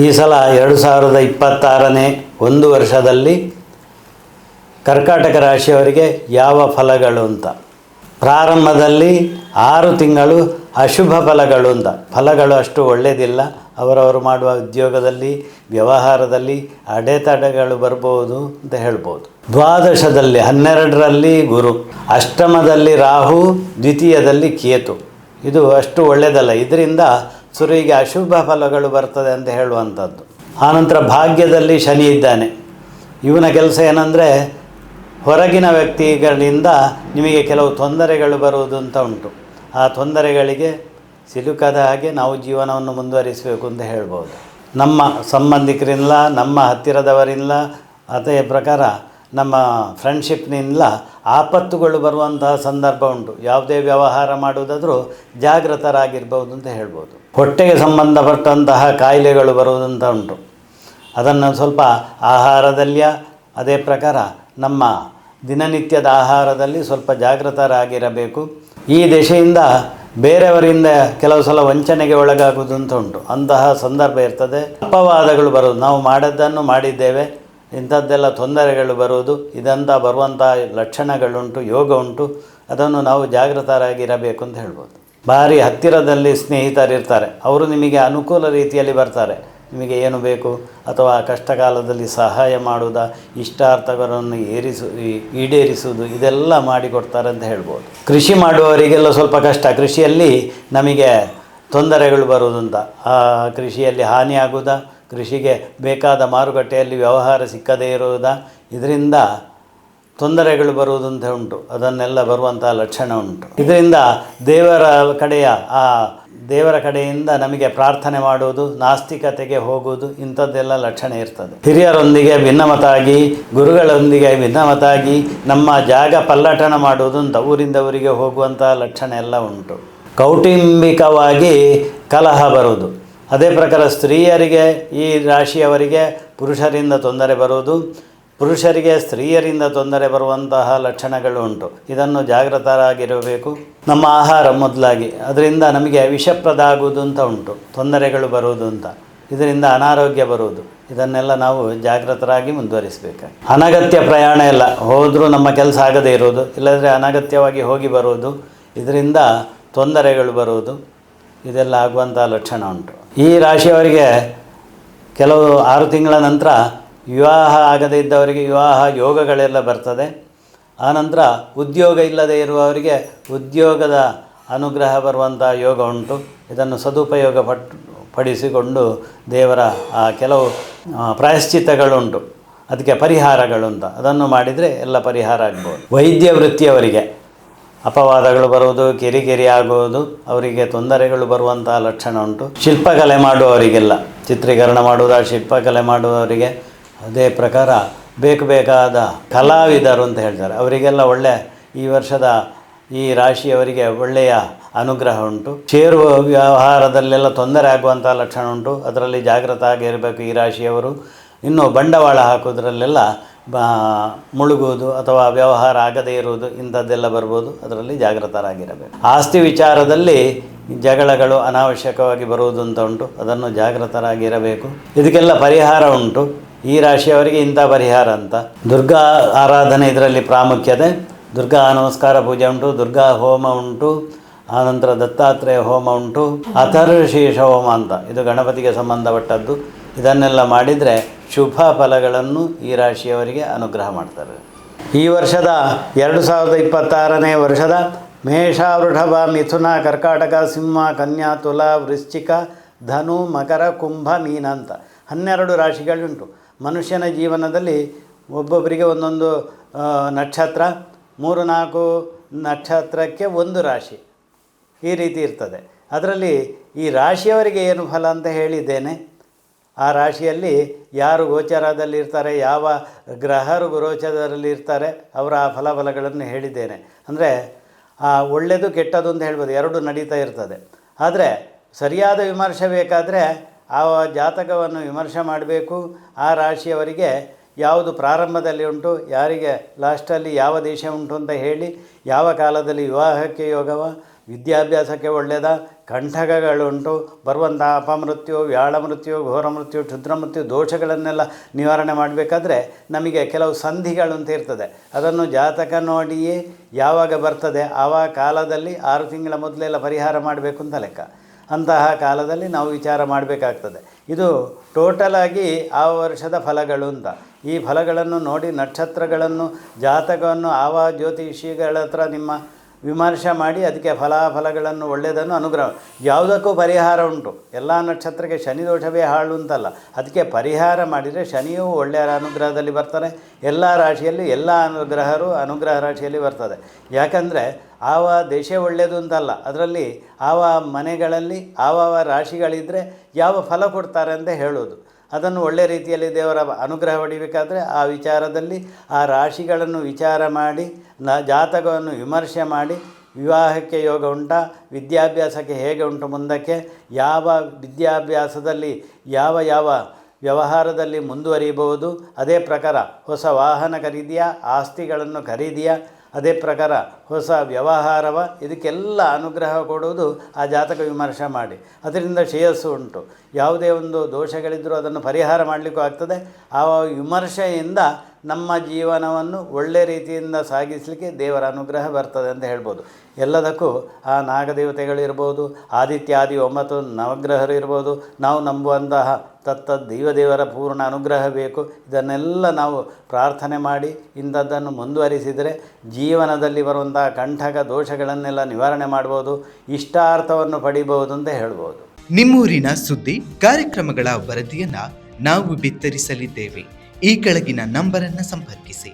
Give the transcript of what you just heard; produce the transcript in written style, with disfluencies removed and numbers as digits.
ಈ ಸಲ 2026ನೇ ಒಂದು ವರ್ಷದಲ್ಲಿ ಕರ್ಕಾಟಕ ರಾಶಿಯವರಿಗೆ ಯಾವ ಫಲಗಳು ಅಂತ. ಪ್ರಾರಂಭದಲ್ಲಿ 6 ತಿಂಗಳು ಅಶುಭ ಫಲಗಳು ಅಂತ. ಫಲಗಳು ಅಷ್ಟು ಒಳ್ಳೆಯದಿಲ್ಲ. ಅವರವರು ಮಾಡುವ ಉದ್ಯೋಗದಲ್ಲಿ, ವ್ಯವಹಾರದಲ್ಲಿ ಅಡೆತಡೆಗಳು ಬರ್ಬೋದು ಅಂತ ಹೇಳ್ಬೋದು. ದ್ವಾದಶದಲ್ಲಿ 12ರಲ್ಲಿ ಗುರು, ಅಷ್ಟಮದಲ್ಲಿ ರಾಹು, ದ್ವಿತೀಯದಲ್ಲಿ ಕೇತು. ಇದು ಅಷ್ಟು ಒಳ್ಳೆಯದಲ್ಲ. ಇದರಿಂದ ಸುರಿಗೆ ಅಶುಭ ಫಲಗಳು ಬರ್ತದೆ ಅಂತ ಹೇಳುವಂಥದ್ದು. ಆನಂತರ ಭಾಗ್ಯದಲ್ಲಿ ಶನಿ ಇದ್ದಾನೆ. ಇವನ ಕೆಲಸ ಏನಂದರೆ ಹೊರಗಿನ ವ್ಯಕ್ತಿಗಳಿಂದ ನಿಮಗೆ ಕೆಲವು ತೊಂದರೆಗಳು ಬರುವುದು ಅಂತ ಉಂಟು. ಆ ತೊಂದರೆಗಳಿಗೆ ಸಿಲುಕದ ಹಾಗೆ ನಾವು ಜೀವನವನ್ನು ಮುಂದುವರಿಸಬೇಕು ಅಂತ ಹೇಳ್ಬೋದು. ನಮ್ಮ ಸಂಬಂಧಿಕರಿಂದ, ನಮ್ಮ ಹತ್ತಿರದವರಿಂದ, ಅದೇ ಪ್ರಕಾರ ನಮ್ಮ ಫ್ರೆಂಡ್ಶಿಪ್ನಿಂದ ಆಪತ್ತುಗಳು ಬರುವಂತಹ ಸಂದರ್ಭ ಉಂಟು. ಯಾವುದೇ ವ್ಯವಹಾರ ಮಾಡುವುದಾದರೂ ಜಾಗೃತರಾಗಿರ್ಬೋದು ಅಂತ ಹೇಳ್ಬೋದು. ಹೊಟ್ಟೆಗೆ ಸಂಬಂಧಪಟ್ಟಂತಹ ಕಾಯಿಲೆಗಳು ಬರುವುದಂತ ಉಂಟು. ಅದನ್ನು ಸ್ವಲ್ಪ ಆಹಾರದಲ್ಲಿ, ಅದೇ ಪ್ರಕಾರ ನಮ್ಮ ದಿನನಿತ್ಯದ ಆಹಾರದಲ್ಲಿ ಸ್ವಲ್ಪ ಜಾಗೃತರಾಗಿರಬೇಕು. ಈ ದೆಸೆಯಿಂದ ಬೇರೆಯವರಿಂದ ಕೆಲವು ಸಲ ವಂಚನೆಗೆ ಒಳಗಾಗುವುದು ಅಂತ ಉಂಟು. ಅಂತಹ ಸಂದರ್ಭ ಇರ್ತದೆ. ಅಪವಾದಗಳು ಬರುವುದು, ನಾವು ಮಾಡಿದ್ದನ್ನು ಮಾಡಿದ್ದೇವೆ, ಇಂಥದ್ದೆಲ್ಲ ತೊಂದರೆಗಳು ಬರುವುದು, ಇದಂಥ ಬರುವಂಥ ಲಕ್ಷಣಗಳುಂಟು, ಯೋಗ ಉಂಟು. ಅದನ್ನು ನಾವು ಜಾಗೃತರಾಗಿರಬೇಕು ಅಂತ ಹೇಳ್ಬೋದು. ಭಾರಿ ಹತ್ತಿರದಲ್ಲಿ ಸ್ನೇಹಿತರಿರ್ತಾರೆ. ಅವರು ನಿಮಗೆ ಅನುಕೂಲ ರೀತಿಯಲ್ಲಿ ಬರ್ತಾರೆ. ನಿಮಗೆ ಏನು ಬೇಕು ಅಥವಾ ಕಷ್ಟ ಕಾಲದಲ್ಲಿ ಸಹಾಯ ಮಾಡುವುದ, ಇಷ್ಟಾರ್ಥಗಳನ್ನು ಈಡೇರಿಸುವುದು, ಇದೆಲ್ಲ ಮಾಡಿಕೊಡ್ತಾರೆ ಅಂತ ಹೇಳ್ಬೋದು. ಕೃಷಿ ಮಾಡುವವರಿಗೆಲ್ಲ ಸ್ವಲ್ಪ ಕಷ್ಟ. ಕೃಷಿಯಲ್ಲಿ ನಮಗೆ ತೊಂದರೆಗಳು ಬರುವುದಂತ, ಆ ಕೃಷಿಯಲ್ಲಿ ಹಾನಿಯಾಗುವುದ, ಕೃಷಿಗೆ ಬೇಕಾದ ಮಾರುಕಟ್ಟೆಯಲ್ಲಿ ವ್ಯವಹಾರ ಸಿಕ್ಕದೇ ಇರುವುದ, ಇದರಿಂದ ತೊಂದರೆಗಳು ಬರುವುದಂತ ಉಂಟು. ಅದನ್ನೆಲ್ಲ ಬರುವಂಥ ಲಕ್ಷಣ ಉಂಟು. ಇದರಿಂದ ದೇವರ ಕಡೆಯಿಂದ ನಮಗೆ ಪ್ರಾರ್ಥನೆ ಮಾಡುವುದು, ನಾಸ್ತಿಕತೆಗೆ ಹೋಗುವುದು, ಇಂಥದ್ದೆಲ್ಲ ಲಕ್ಷಣ ಇರ್ತದೆ. ಹಿರಿಯರೊಂದಿಗೆ ಭಿನ್ನಮತಾಗಿ, ಗುರುಗಳೊಂದಿಗೆ ಭಿನ್ನಮತಾಗಿ ನಮ್ಮ ಜಾಗ ಪಲ್ಲಟನ ಮಾಡುವುದು ಅಂತ ಊರಿಂದ ಊರಿಗೆ ಹೋಗುವಂಥ ಲಕ್ಷಣ ಎಲ್ಲ ಉಂಟು. ಕೌಟುಂಬಿಕವಾಗಿ ಕಲಹ ಬರುವುದು. ಅದೇ ಪ್ರಕಾರ ಸ್ತ್ರೀಯರಿಗೆ, ಈ ರಾಶಿಯವರಿಗೆ ಪುರುಷರಿಂದ ತೊಂದರೆ ಬರುವುದು, ಪುರುಷರಿಗೆ ಸ್ತ್ರೀಯರಿಂದ ತೊಂದರೆ ಬರುವಂತಹ ಲಕ್ಷಣಗಳು ಉಂಟು. ಇದನ್ನು ಜಾಗೃತರಾಗಿರಬೇಕು. ನಮ್ಮ ಆಹಾರ ಮೊದಲಾಗಿ, ಅದರಿಂದ ನಮಗೆ ವಿಷಪ್ರದ ಆಗುವುದು ಅಂತ ಉಂಟು, ತೊಂದರೆಗಳು ಬರುವುದು ಅಂತ. ಇದರಿಂದ ಅನಾರೋಗ್ಯ ಬರುವುದು. ಇದನ್ನೆಲ್ಲ ನಾವು ಜಾಗೃತರಾಗಿ ಮುಂದುವರಿಸಬೇಕು. ಅನಗತ್ಯ ಪ್ರಯಾಣ ಎಲ್ಲ ಹೋದರೂ ನಮ್ಮ ಕೆಲಸ ಆಗದೇ ಇರುವುದು, ಇಲ್ಲದ್ರೆ ಅನಗತ್ಯವಾಗಿ ಹೋಗಿ ಬರುವುದು, ಇದರಿಂದ ತೊಂದರೆಗಳು ಬರುವುದು, ಇದೆಲ್ಲ ಆಗುವಂಥ ಲಕ್ಷಣ ಉಂಟು. ಈ ರಾಶಿಯವರಿಗೆ ಕೆಲವು 6 ತಿಂಗಳ ನಂತರ ವಿವಾಹ ಆಗದೇ ಇದ್ದವರಿಗೆ ವಿವಾಹ ಯೋಗಗಳೆಲ್ಲ ಬರ್ತದೆ. ಆನಂತರ ಉದ್ಯೋಗ ಇಲ್ಲದೆ ಇರುವವರಿಗೆ ಉದ್ಯೋಗದ ಅನುಗ್ರಹ ಬರುವಂಥ ಯೋಗ ಉಂಟು. ಇದನ್ನು ಸದುಪಯೋಗ ಪಡಿಸಿಕೊಂಡು ದೇವರ ಕೆಲವು ಪ್ರಾಯಶ್ಚಿತ್ತಗಳುಂಟು, ಅದಕ್ಕೆ ಪರಿಹಾರಗಳು ಅಂತ, ಅದನ್ನು ಮಾಡಿದರೆ ಎಲ್ಲ ಪರಿಹಾರ ಆಗ್ಬೋದು. ವೈದ್ಯ ವೃತ್ತಿಯವರಿಗೆ ಅಪವಾದಗಳು ಬರುವುದು, ಕಿರಿಕಿರಿ ಆಗುವುದು, ಅವರಿಗೆ ತೊಂದರೆಗಳು ಬರುವಂಥ ಲಕ್ಷಣ ಉಂಟು. ಶಿಲ್ಪಕಲೆ ಮಾಡುವವರಿಗೆಲ್ಲ, ಚಿತ್ರೀಕರಣ ಮಾಡುವುದ, ಶಿಲ್ಪಕಲೆ ಮಾಡುವವರಿಗೆ, ಅದೇ ಪ್ರಕಾರ ಬೇಕಾದ ಕಲಾವಿದರು ಅಂತ ಹೇಳ್ತಾರೆ, ಅವರಿಗೆಲ್ಲ ಈ ವರ್ಷದ ಈ ರಾಶಿಯವರಿಗೆ ಒಳ್ಳೆಯ ಅನುಗ್ರಹ ಉಂಟು. ಷೇರು ವ್ಯವಹಾರದಲ್ಲೆಲ್ಲ ತೊಂದರೆ ಆಗುವಂಥ ಲಕ್ಷಣ ಉಂಟು. ಅದರಲ್ಲಿ ಜಾಗೃತ ಆಗಿರಬೇಕು ಈ ರಾಶಿಯವರು. ಇನ್ನು ಬಂಡವಾಳ ಹಾಕೋದ್ರಲ್ಲೆಲ್ಲ ಮುಳುಗುವುದು ಅಥವಾ ವ್ಯವಹಾರ ಆಗದೇ ಇರುವುದು, ಇಂಥದ್ದೆಲ್ಲ ಬರ್ಬೋದು. ಅದರಲ್ಲಿ ಜಾಗೃತರಾಗಿರಬೇಕು. ಆಸ್ತಿ ವಿಚಾರದಲ್ಲಿ ಜಗಳಗಳು ಅನಾವಶ್ಯಕವಾಗಿ ಬರುವುದು ಅಂತ ಉಂಟು. ಅದನ್ನು ಜಾಗೃತರಾಗಿರಬೇಕು. ಇದಕ್ಕೆಲ್ಲ ಪರಿಹಾರ ಉಂಟು. ಈ ರಾಶಿಯವರಿಗೆ ಇಂಥ ಪರಿಹಾರ ಅಂತ. ದುರ್ಗಾ ಆರಾಧನೆ ಇದರಲ್ಲಿ ಪ್ರಾಮುಖ್ಯತೆ. ದುರ್ಗಾ ನಮಸ್ಕಾರ ಪೂಜೆ ಉಂಟು, ದುರ್ಗಾ ಹೋಮ ಉಂಟು, ಆನಂತರ ದತ್ತಾತ್ರೇಯ ಹೋಮ ಉಂಟು, ಅಥರ್ವಶೀರ್ಷ ಹೋಮ ಅಂತ, ಇದು ಗಣಪತಿಗೆ ಸಂಬಂಧಪಟ್ಟದ್ದು. ಇದನ್ನೆಲ್ಲ ಮಾಡಿದರೆ ಶುಭ ಫಲಗಳನ್ನು ಈ ರಾಶಿಯವರಿಗೆ ಅನುಗ್ರಹ ಮಾಡ್ತಾರೆ. ಈ ವರ್ಷದ 2026ನೇ ವರ್ಷದ ಮೇಷ, ವೃಷಭ, ಮಿಥುನ, ಕರ್ಕಾಟಕ, ಸಿಂಹ, ಕನ್ಯಾ, ತುಲಾ, ವೃಶ್ಚಿಕ, ಧನು, ಮಕರ, ಕುಂಭ, ಮೀನ ಅಂತ 12 ರಾಶಿಗಳುಂಟು. ಮನುಷ್ಯನ ಜೀವನದಲ್ಲಿ ಒಬ್ಬೊಬ್ಬರಿಗೆ ಒಂದೊಂದು ನಕ್ಷತ್ರ, 3-4 ನಕ್ಷತ್ರಕ್ಕೆ ಒಂದು ರಾಶಿ, ಈ ರೀತಿ ಇರ್ತದೆ. ಅದರಲ್ಲಿ ಈ ರಾಶಿಯವರಿಗೆ ಏನು ಫಲ ಅಂತ ಹೇಳಿದ್ದೇನೆ. ಆ ರಾಶಿಯಲ್ಲಿ ಯಾರು ಗೋಚರದಲ್ಲಿ ಇರ್ತಾರೆ, ಯಾವ ಗ್ರಹರು ಗೋಚರದಲ್ಲಿ ಇರ್ತಾರೆ, ಅವರ ಆ ಫಲಗಳನ್ನು ಹೇಳಿದ್ದೇನೆ. ಅಂದರೆ ಒಳ್ಳೆಯದು ಕೆಟ್ಟದ್ದು ಅಂತ ಹೇಳ್ಬೋದು, 2 ನಡೀತಾ ಇರ್ತದೆ. ಆದರೆ ಸರಿಯಾದ ವಿಮರ್ಶೆ ಬೇಕಾದರೆ ಆ ಜಾತಕವನ್ನು ವಿಮರ್ಶೆ ಮಾಡಬೇಕು. ಆ ರಾಶಿಯವರಿಗೆ ಯಾವುದು ಪ್ರಾರಂಭದಲ್ಲಿ ಉಂಟು, ಯಾರಿಗೆ ಲಾಸ್ಟಲ್ಲಿ ಯಾವ ದೇಶ ಉಂಟು ಅಂತ ಹೇಳಿ, ಯಾವ ಕಾಲದಲ್ಲಿ ವಿವಾಹಕ್ಕೆ ಯೋಗವ, ವಿದ್ಯಾಭ್ಯಾಸಕ್ಕೆ ಒಳ್ಳೆಯದ. ಕಂಠಕಗಳುಂಟು, ಬರುವಂಥ ಅಪಮೃತ್ಯು, ವ್ಯಾಳ ಮೃತ್ಯು, ಘೋರ ಮೃತ್ಯು, ಕ್ಷುದ್ರ ಮೃತ್ಯು ದೋಷಗಳನ್ನೆಲ್ಲ ನಿವಾರಣೆ ಮಾಡಬೇಕಾದ್ರೆ ನಮಗೆ ಕೆಲವು ಸಂಧಿಗಳು ಅಂತ ಇರ್ತದೆ. ಅದನ್ನು ಜಾತಕ ನೋಡಿಯೇ ಯಾವಾಗ ಬರ್ತದೆ ಆವಾಗ ಕಾಲದಲ್ಲಿ 6 ತಿಂಗಳ ಮೊದಲೆಲ್ಲ ಪರಿಹಾರ ಮಾಡಬೇಕು ಅಂತ ಲೆಕ್ಕ. ಅಂತಹ ಕಾಲದಲ್ಲಿ ನಾವು ವಿಚಾರ ಮಾಡಬೇಕಾಗ್ತದೆ. ಇದು ಟೋಟಲಾಗಿ ಆ ವರ್ಷದ ಫಲಗಳು ಅಂತ. ಈ ಫಲಗಳನ್ನು ನೋಡಿ ನಕ್ಷತ್ರಗಳನ್ನು, ಜಾತಕವನ್ನು ಆವ ಜ್ಯೋತಿಷಿಗಳ ಹತ್ರ ನಿಮ್ಮ ವಿಮರ್ಶೆ ಮಾಡಿ ಅದಕ್ಕೆ ಫಲಾಫಲಗಳನ್ನು ಒಳ್ಳೆಯದನ್ನು ಅನುಗ್ರಹ. ಯಾವುದಕ್ಕೂ ಪರಿಹಾರ ಉಂಟು. ಎಲ್ಲ ನಕ್ಷತ್ರಕ್ಕೆ ಶನಿ ದೋಷವೇ ಹಾಳು ಅಂತಲ್ಲ, ಅದಕ್ಕೆ ಪರಿಹಾರ ಮಾಡಿದರೆ ಶನಿಯೂ ಒಳ್ಳೆಯ ಅನುಗ್ರಹದಲ್ಲಿ ಬರ್ತಾರೆ. ಎಲ್ಲ ರಾಶಿಯಲ್ಲಿ ಎಲ್ಲ ಅನುಗ್ರಹರು ಅನುಗ್ರಹ ರಾಶಿಯಲ್ಲಿ ಬರ್ತದೆ. ಯಾಕಂದರೆ ಆವ ದೇಶ ಒಳ್ಳೆಯದು ಅಂತಲ್ಲ, ಅದರಲ್ಲಿ ಆವ ಮನೆಗಳಲ್ಲಿ ಆವ ರಾಶಿಗಳಿದ್ದರೆ ಯಾವ ಫಲ ಕೊಡ್ತಾರೆ ಅಂತ ಹೇಳೋದು. ಅದನ್ನು ಒಳ್ಳೆಯ ರೀತಿಯಲ್ಲಿ ದೇವರ ಅನುಗ್ರಹ ಪಡಿಬೇಕಾದ್ರೆ ಆ ವಿಚಾರದಲ್ಲಿ ಆ ರಾಶಿಗಳನ್ನು ವಿಚಾರ ಮಾಡಿ ಜಾತಕವನ್ನು ವಿಮರ್ಶೆ ಮಾಡಿ ವಿವಾಹಕ್ಕೆ ಯೋಗ ಉಂಟಾ, ವಿದ್ಯಾಭ್ಯಾಸಕ್ಕೆ ಹೇಗೆ ಉಂಟು, ಮುಂದಕ್ಕೆ ಯಾವ ವಿದ್ಯಾಭ್ಯಾಸದಲ್ಲಿ ಯಾವ ವ್ಯವಹಾರದಲ್ಲಿ ಮುಂದುವರಿಯಬಹುದು, ಅದೇ ಪ್ರಕಾರ ಹೊಸ ವಾಹನ ಖರೀದಿಯ, ಆಸ್ತಿಗಳನ್ನು ಖರೀದಿಯ, ಅದೇ ಪ್ರಕಾರ ಹೊಸ ವ್ಯವಹಾರವ, ಇದಕ್ಕೆಲ್ಲ ಅನುಗ್ರಹ ಕೊಡುವುದು ಆ ಜಾತಕ ವಿಮರ್ಶೆ ಮಾಡಿ. ಅದರಿಂದ ಶ್ರೇಯಸ್ಸು ಉಂಟು. ಯಾವುದೇ ಒಂದು ದೋಷಗಳಿದ್ದರೂ ಅದನ್ನು ಪರಿಹಾರ ಮಾಡಲಿಕ್ಕೂ ಆಗ್ತದೆ. ಆ ವಿಮರ್ಶೆಯಿಂದ ನಮ್ಮ ಜೀವನವನ್ನು ಒಳ್ಳೆ ರೀತಿಯಿಂದ ಸಾಗಿಸಲಿಕ್ಕೆ ದೇವರ ಅನುಗ್ರಹ ಬರ್ತದೆ ಅಂತ ಹೇಳ್ಬೋದು. ಎಲ್ಲದಕ್ಕೂ ಆ ನಾಗದೇವತೆಗಳಿರ್ಬೋದು, ಆದಿತ್ಯಾದಿ 9 ನವಗ್ರಹರು ಇರ್ಬೋದು, ನಾವು ನಂಬುವಂತಹ ದೇವರ ಪೂರ್ಣ ಅನುಗ್ರಹ ಬೇಕು. ಇದನ್ನೆಲ್ಲ ನಾವು ಪ್ರಾರ್ಥನೆ ಮಾಡಿ ಇಂಥದ್ದನ್ನು ಮುಂದುವರಿಸಿದರೆ ಜೀವನದಲ್ಲಿ ಬರುವಂತಹ ಕಂಠಕ ದೋಷಗಳನ್ನೆಲ್ಲ ನಿವಾರಣೆ ಮಾಡ್ಬೋದು, ಇಷ್ಟಾರ್ಥವನ್ನು ಪಡಿಬೋದು ಅಂತ ಹೇಳ್ಬೋದು. ನಿಮ್ಮೂರಿನ ಸುದ್ದಿ ಕಾರ್ಯಕ್ರಮಗಳ ವರದಿಯನ್ನು ನಾವು ಬಿತ್ತರಿಸಲಿದ್ದೇವೆ. ಈ ಕೆಳಗಿನ ನಂಬರನ್ನು ಸಂಪರ್ಕಿಸಿ.